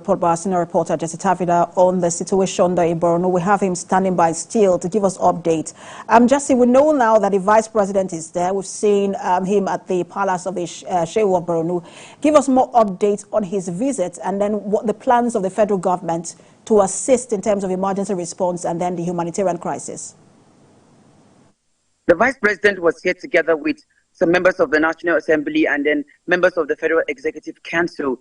Report by our senior reporter Jesse Tavida on the situation there in Borno. We have him standing by still to give us updates. Jesse, we know now that the vice president is there. We've seen him at the palace of the Shehu of Borno. Give us more updates on his visit and then what the plans of the federal government to assist in terms of emergency response and then the humanitarian crisis. The vice president was here together with some members of the National Assembly and then members of the Federal Executive Council.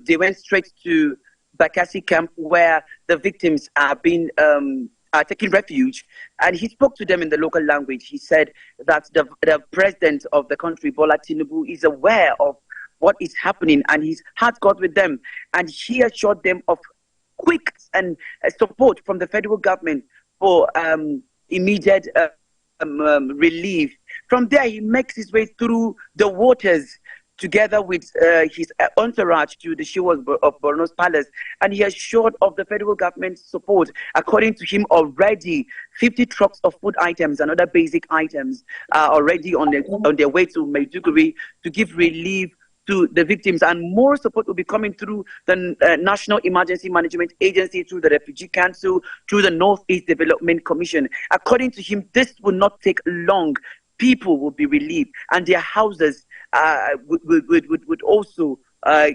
They went straight to Bakassi camp where the victims are taking refuge, and he spoke to them in the local language. He said that the president of the country, Bola Tinubu, is aware of what is happening and his heart got with them, and he assured them of quick and support from the federal government for immediate relief. From there, he makes his way through the waters together with his entourage to the shores of Borno's palace, and he assured of the federal government's support. According to him, already 50 trucks of food items and other basic items are already on their way to Maiduguri to give relief to the victims, and more support will be coming through the National Emergency Management Agency, through the Refugee Council, through the Northeast Development Commission. According to him, this will not take long. People will be relieved, and their houses would also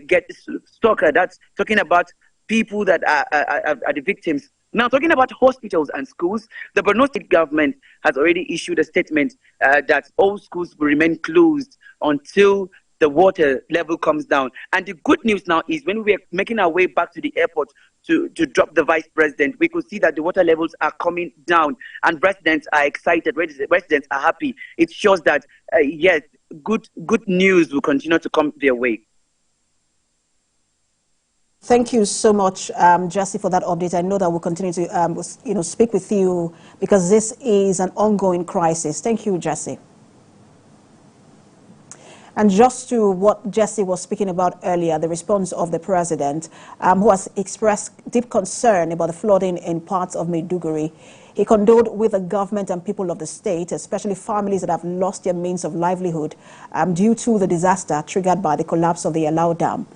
get stuck. That's talking about people that are the victims. Now, talking about hospitals and schools, the Borno State government has already issued a statement that all schools will remain closed until the water level comes down. And the good news now is when we are making our way back to the airport to drop the vice president, we could see that the water levels are coming down and residents are excited, residents are happy. It shows that, yes, good news will continue to come their way. Thank you so much, Jesse, for that update. I know that we'll continue to speak with you because this is an ongoing crisis. Thank you, Jesse. And just to what Jesse was speaking about earlier, the response of the president, who has expressed deep concern about the flooding in parts of Maiduguri. He condoled with the government and people of the state, especially families that have lost their means of livelihood due to the disaster triggered by the collapse of the Alau Dam.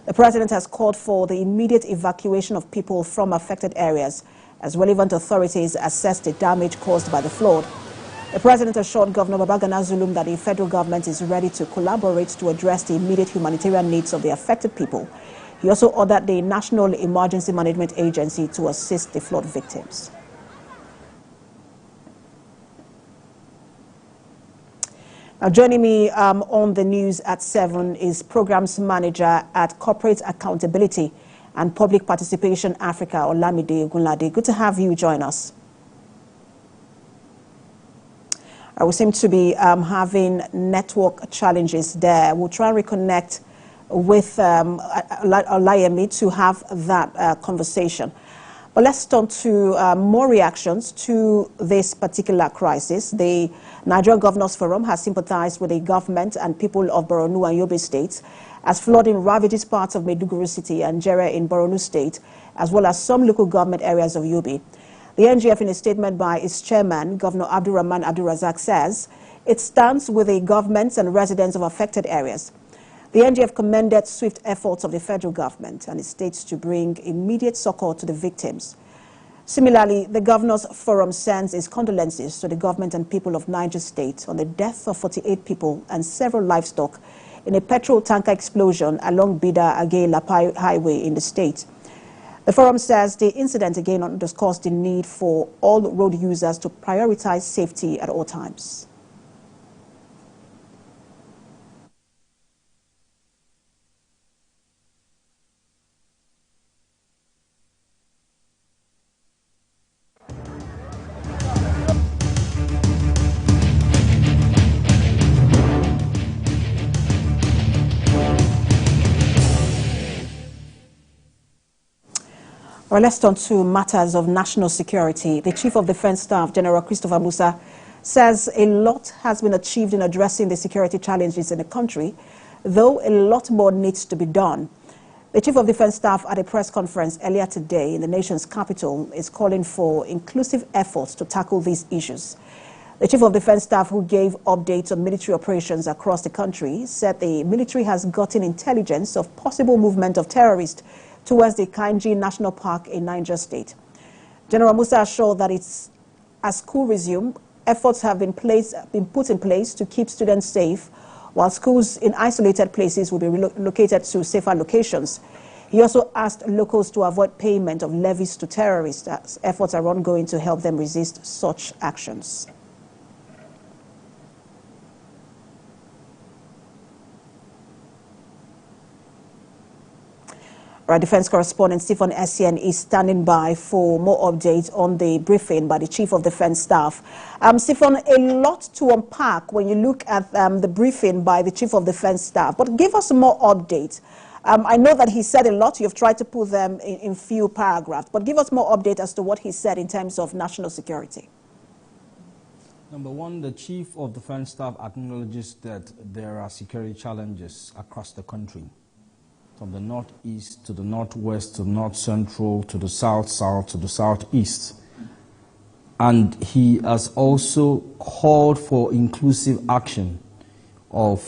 The president has called for the immediate evacuation of people from affected areas as relevant authorities assess the damage caused by the flood. The president assured Governor Babagana Zulum that the federal government is ready to collaborate to address the immediate humanitarian needs of the affected people. He also ordered the National Emergency Management Agency to assist the flood victims. Now, joining me on the news at 7 is Programs Manager at Corporate Accountability and Public Participation Africa, Olamide Gunlade. Good to have you join us. We seem to be having network challenges there. We'll try and reconnect with Olayemi to have that conversation. But let's turn to more reactions to this particular crisis. The Nigerian Governors Forum has sympathized with the government and people of Borno and Yobe states as flooding ravages parts of Maiduguri city and Jere in Borno state, as well as some local government areas of Yobe. The NGF, in a statement by its chairman, Governor Abdulrahman Abdulrazak, says it stands with the governments and residents of affected areas. The NGF commended swift efforts of the federal government and its states to bring immediate succor to the victims. Similarly, the Governors Forum sends its condolences to the government and people of Niger State on the death of 48 people and several livestock in a petrol tanker explosion along Bida-Agay-Lapai Highway in the state. The forum says the incident again underscores the need for all road users to prioritize safety at all times. Well, let's turn to matters of national security. The Chief of Defense Staff, General Christopher Musa, says a lot has been achieved in addressing the security challenges in the country, though a lot more needs to be done. The Chief of Defense Staff at a press conference earlier today in the nation's capital is calling for inclusive efforts to tackle these issues. The Chief of Defense Staff, who gave updates on military operations across the country, said the military has gotten intelligence of possible movement of terrorists towards the Kainji National Park in Niger State. General Musa assured that as school resume, efforts have been put in place to keep students safe, while schools in isolated places will be relocated to safer locations. He also asked locals to avoid payment of levies to terrorists as efforts are ongoing to help them resist such actions. Our defense correspondent Stephen Essien is standing by for more updates on the briefing by the Chief of Defense Staff. Stephen, a lot to unpack when you look at the briefing by the Chief of Defense Staff, but give us more updates. I know that he said a lot. You've tried to put them in few paragraphs, but give us more update as to what he said in terms of national security. Number one, the Chief of Defense Staff acknowledges that there are security challenges across the country, from the northeast to the northwest to the north central to the south to the southeast. And he has also called for inclusive action of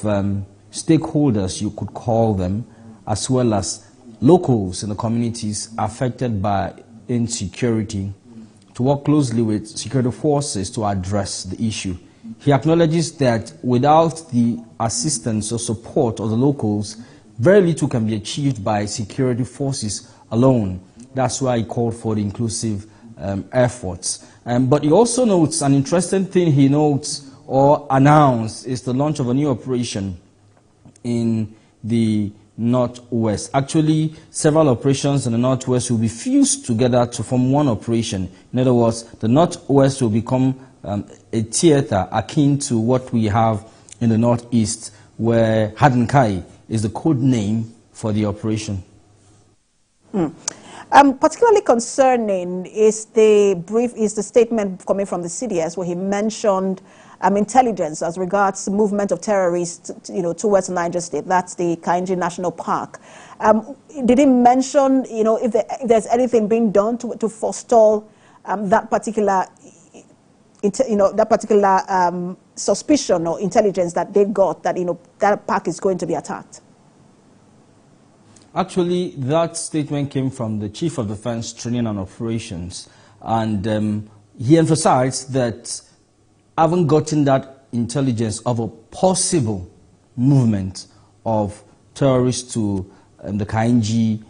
stakeholders, you could call them, as well as locals in the communities affected by insecurity, to work closely with security forces to address the issue. He acknowledges that without the assistance or support of the locals, very little can be achieved by security forces alone. That's why he called for the inclusive efforts. But he also notes an interesting thing he notes or announced is the launch of a new operation in the Northwest. Actually, several operations in the Northwest will be fused together to form one operation. In other words, the Northwest will become a theater akin to what we have in the Northeast, where Hadinkai is the code name for the operation. Particularly concerning is the statement coming from the CDS where he mentioned intelligence as regards movement of terrorists, towards Niger State. That's the Kainji National Park. Did he mention, if there's anything being done to forestall that particular, suspicion or intelligence that they got that that park is going to be attacked? Actually, that statement came from the Chief of Defense Training and Operations, and he emphasized that having gotten that intelligence of a possible movement of terrorists to the Kainji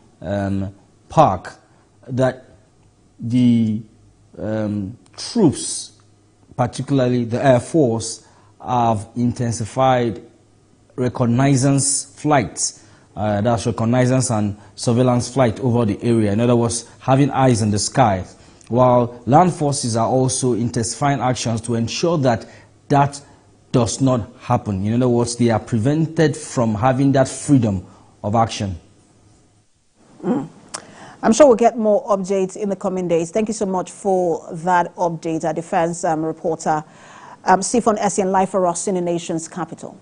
Park, that the troops, particularly the Air Force, have intensified reconnaissance flights. That's reconnaissance and surveillance flight over the area. In other words, having eyes in the sky. While land forces are also intensifying actions to ensure that that does not happen. In other words, they are prevented from having that freedom of action. I'm sure we'll get more updates in the coming days. Thank you so much for that update. Our defense reporter, Stephen Essien, live for us in the nation's capital.